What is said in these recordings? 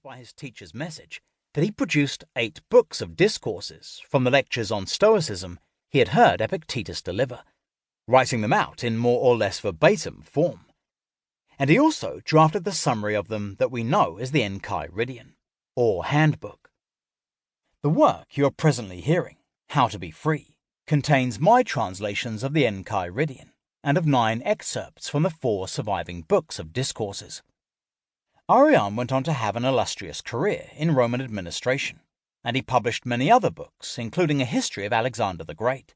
by his teacher's message that he produced 8 books of discourses from the lectures on Stoicism he had heard Epictetus deliver, writing them out in more or less verbatim form. And he also drafted the summary of them that we know as the Encheiridion, or Handbook. The work you are presently hearing, How to be Free, contains my translations of the Encheiridion and of 9 excerpts from the 4 surviving books of Discourses. Arrian went on to have an illustrious career in Roman administration, and he published many other books, including a history of Alexander the Great.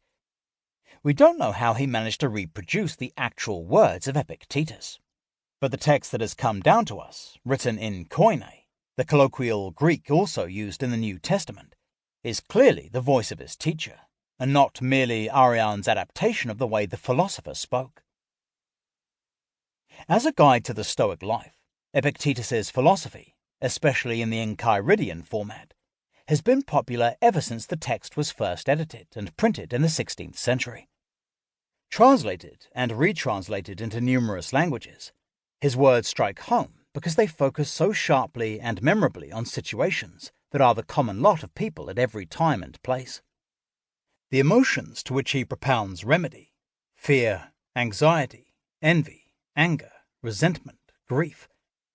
We don't know how he managed to reproduce the actual words of Epictetus, but the text that has come down to us, written in Koine, the colloquial Greek also used in the New Testament, is clearly the voice of his teacher, and not merely Arrian's adaptation of the way the philosopher spoke. As a guide to the Stoic life, Epictetus's philosophy, especially in the Encheiridion format, has been popular ever since the text was first edited and printed in the 16th century. Translated and retranslated into numerous languages, his words strike home because they focus so sharply and memorably on situations that are the common lot of people at every time and place. The emotions to which he propounds remedy, fear, anxiety, envy, anger, resentment, grief,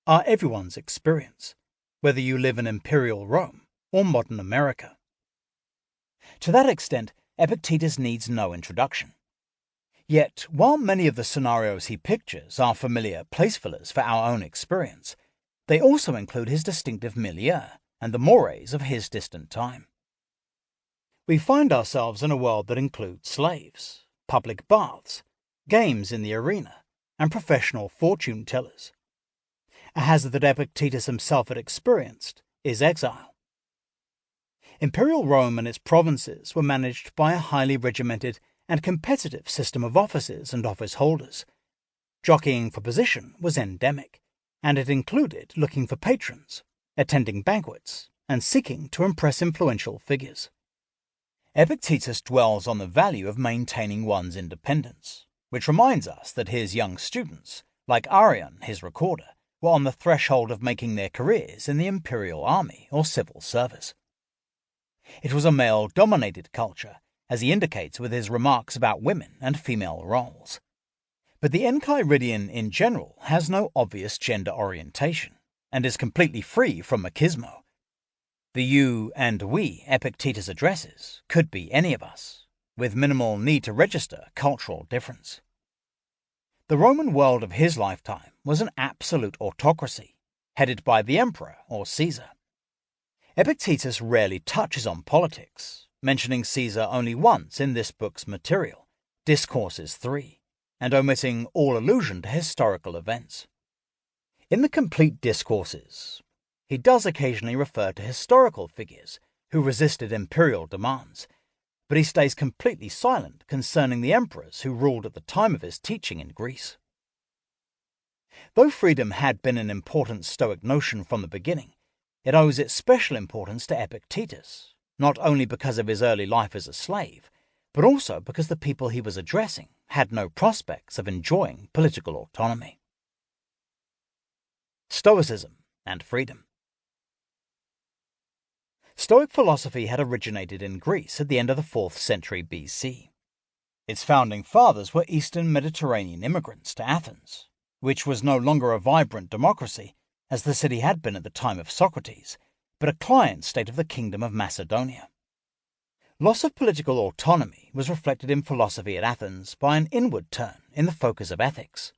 are everyone's experience, whether you live in imperial Rome or modern America. To that extent, Epictetus needs no introduction. Yet, while many of the scenarios he pictures are familiar place fillers for our own experience, they also include his distinctive milieu and the mores of his distant time. We find ourselves in a world that includes slaves, public baths, games in the arena, and professional fortune tellers. A hazard that Epictetus himself had experienced is exile. Imperial Rome and its provinces were managed by a highly regimented and competitive system of offices and office holders. Jockeying for position was endemic, and it included looking for patrons, attending banquets, and seeking to impress influential figures. Epictetus dwells on the value of maintaining one's independence, which reminds us that his young students, like Arrian, his recorder, were on the threshold of making their careers in the imperial army or civil service. It was a male-dominated culture, as he indicates with his remarks about women and female roles. But the Encheiridion in general has no obvious gender orientation, and is completely free from machismo. The you and we Epictetus addresses could be any of us, with minimal need to register cultural difference. The Roman world of his lifetime was an absolute autocracy, headed by the emperor or Caesar. Epictetus rarely touches on politics, mentioning Caesar only once in this book's material, Discourses 3, and omitting all allusion to historical events. In the complete Discourses, he does occasionally refer to historical figures who resisted imperial demands, but he stays completely silent concerning the emperors who ruled at the time of his teaching in Greece. Though freedom had been an important Stoic notion from the beginning, it owes its special importance to Epictetus, not only because of his early life as a slave, but also because the people he was addressing had no prospects of enjoying political autonomy. Stoicism and freedom. Stoic philosophy had originated in Greece at the end of the 4th century BC. Its founding fathers were Eastern Mediterranean immigrants to Athens, which was no longer a vibrant democracy, as the city had been at the time of Socrates, but a client state of the Kingdom of Macedonia. Loss of political autonomy was reflected in philosophy at Athens by an inward turn in the focus of ethics.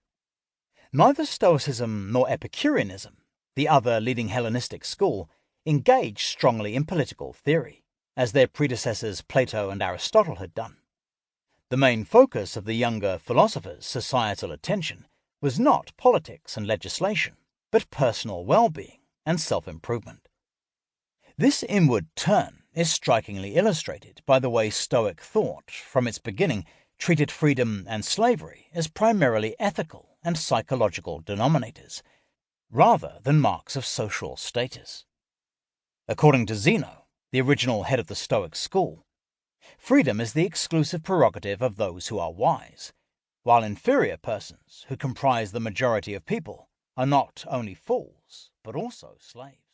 Neither Stoicism nor Epicureanism, the other leading Hellenistic school, engaged strongly in political theory, as their predecessors Plato and Aristotle had done. The main focus of the younger philosophers' societal attention was not politics and legislation, but personal well-being and self-improvement. This inward turn is strikingly illustrated by the way Stoic thought, from its beginning, treated freedom and slavery as primarily ethical and psychological denominators, rather than marks of social status. According to Zeno, the original head of the Stoic school, freedom is the exclusive prerogative of those who are wise, while inferior persons, who comprise the majority of people, are not only fools, but also slaves.